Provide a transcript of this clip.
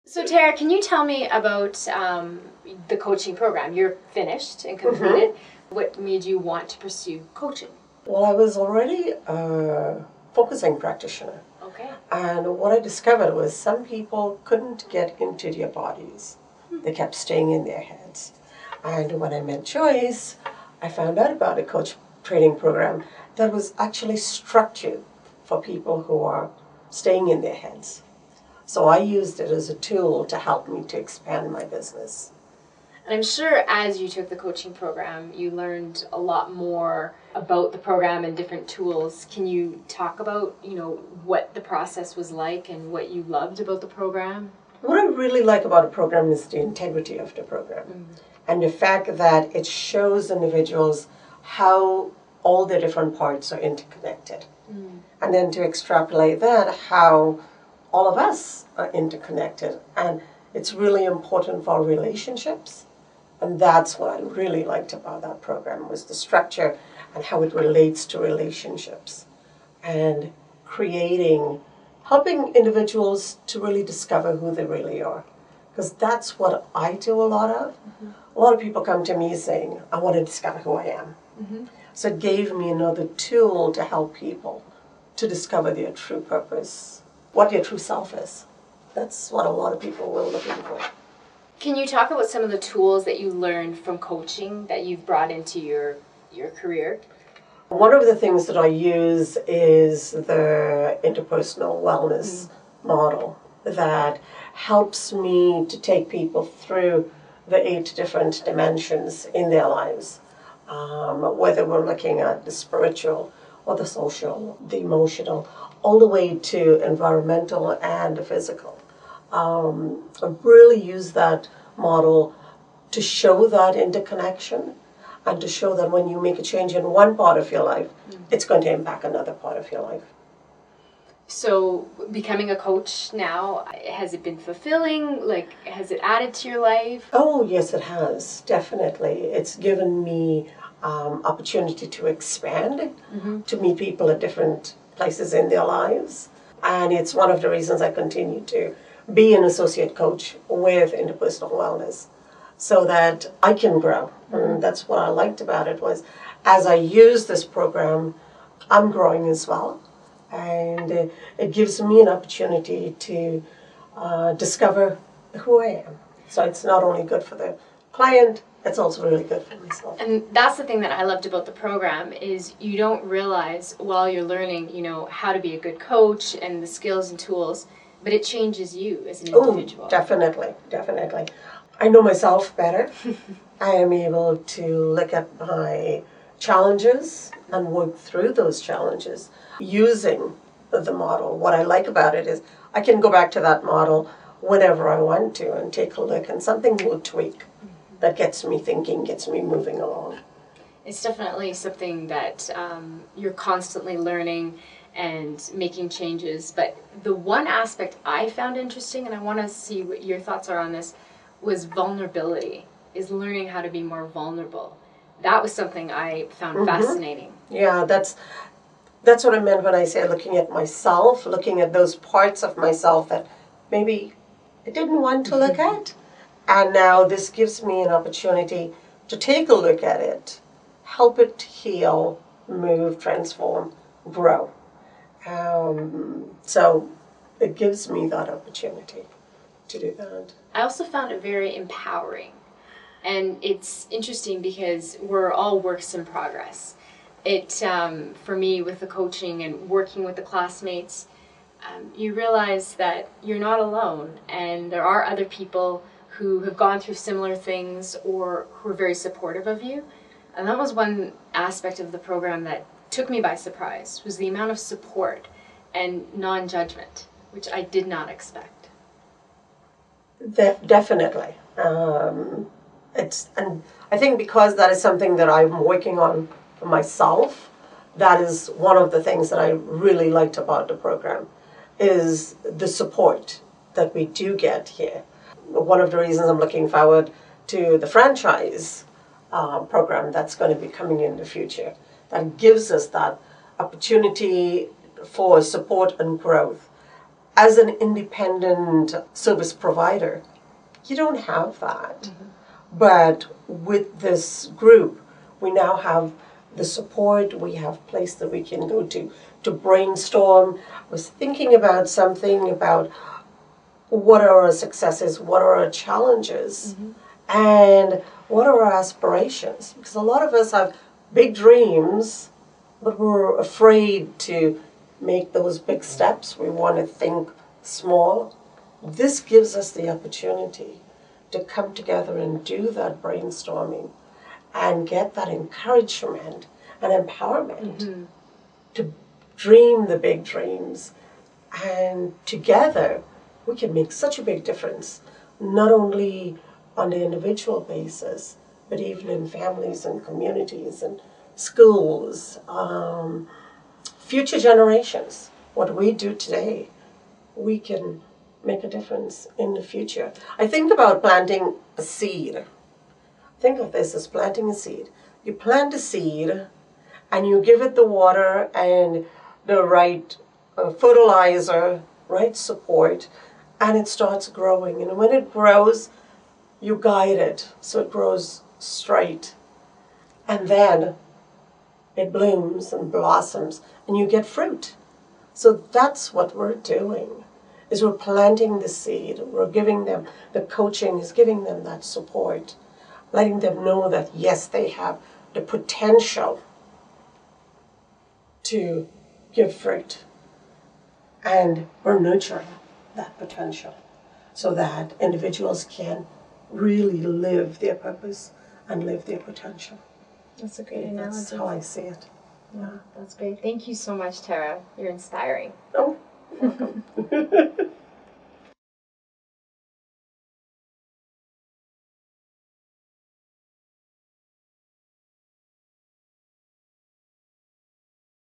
So Tara, can you tell me about the coaching program? You're finished and completed. What made you want to pursue coaching? Well, I was already a focusing practitioner. Okay. And what I discovered was some people couldn't get into their bodies. They kept staying in their heads. And when I met Joyce, I found out about a coach training program that was actually structured for people who are staying in their heads. So I used it as a tool to help me to expand my business. And I'm sure as you took the coaching program, you learned a lot more about the program and different tools. Can you talk about, what the process was like and what you loved about the program? What I really like about a program is the integrity of the program and the fact that it shows individuals how all the different parts are interconnected. And then to extrapolate that, how all of us are interconnected. And it's really important for relationships. And that's what I really liked about that program, was the structure and how it relates to relationships. And helping individuals to really discover who they really are. Because that's what I do a lot of. A lot of people come to me saying, I want to discover who I am. So it gave me another tool to help people to discover their true purpose, what their true self is. That's what a lot of people were looking for. Can you talk about some of the tools that you learned from coaching that you've brought into your career? One of the things that I use is the interpersonal wellness model that helps me to take people through the 8 different dimensions in their lives, whether we're looking at the spiritual or the social, the emotional, all the way to environmental and the physical. I really use that model to show that interconnection and to show that when you make a change in one part of your life, it's going to impact another part of your life. So becoming a coach now, has it been fulfilling? Has it added to your life? Oh, yes, it has, definitely. It's given me opportunity to expand, to meet people at different places in their lives. And it's one of the reasons I continue to be an associate coach with interpersonal wellness so that I can grow. And that's what I liked about it, was as I use this program, I'm growing as well. And it gives me an opportunity to discover who I am. So it's not only good for the client, it's also really good for myself. And that's the thing that I loved about the program is you don't realize while you're learning, how to be a good coach and the skills and tools, but it changes you as an individual. Oh, definitely. I know myself better. I am able to look at my challenges and work through those challenges using the model. What I like about it is I can go back to that model whenever I want to and take a look, and something will tweak that gets me thinking, gets me moving along. It's definitely something that you're constantly learning and making changes. But the one aspect I found interesting, and I want to see what your thoughts are on this, was vulnerability, is learning how to be more vulnerable. That was something I found fascinating. Yeah, that's what I meant when I say looking at myself, looking at those parts of myself that maybe I didn't want to look at. And now this gives me an opportunity to take a look at it, help it heal, move, transform, grow. So it gives me that opportunity to do that. I also found it very empowering. And it's interesting because we're all works in progress. For me, with the coaching and working with the classmates, you realize that you're not alone, and there are other people who have gone through similar things or who are very supportive of you. And that was one aspect of the program that took me by surprise, was the amount of support and non-judgment, which I did not expect. Definitely. And I think because that is something that I'm working on for myself, that is one of the things that I really liked about the program, is the support that we do get here. One of the reasons I'm looking forward to the franchise program that's going to be coming in the future, that gives us that opportunity for support and growth. as an independent service provider, you don't have that. Mm-hmm. But with this group, we now have the support, we have a place that we can go to brainstorm. I was thinking about something about what are our successes, what are our challenges, mm-hmm. and what are our aspirations. Because a lot of us have big dreams, but we're afraid to make those big steps. We want to think small. This gives us the opportunity to come together and do that brainstorming and get that encouragement and empowerment mm-hmm. to dream the big dreams. And together, we can make such a big difference, not only on the individual basis, but even in families and communities and schools, future generations. What we do today, we can make a difference in the future. I think about planting a seed. Think of this as planting a seed. You plant a seed and you give it the water and the right fertilizer, right support, and it starts growing. And when it grows, you guide it so it grows straight. And then it blooms and blossoms and you get fruit. So that's what we're doing, is we're planting the seed. We're giving them, the coaching is giving them that support, letting them know that yes, they have the potential to give fruit. And we're nurturing that potential so that individuals can really live their purpose and live their potential. That's a great analogy. That's how I see it. Yeah, that's great. Thank you so much, Tara. You're inspiring. Oh, welcome.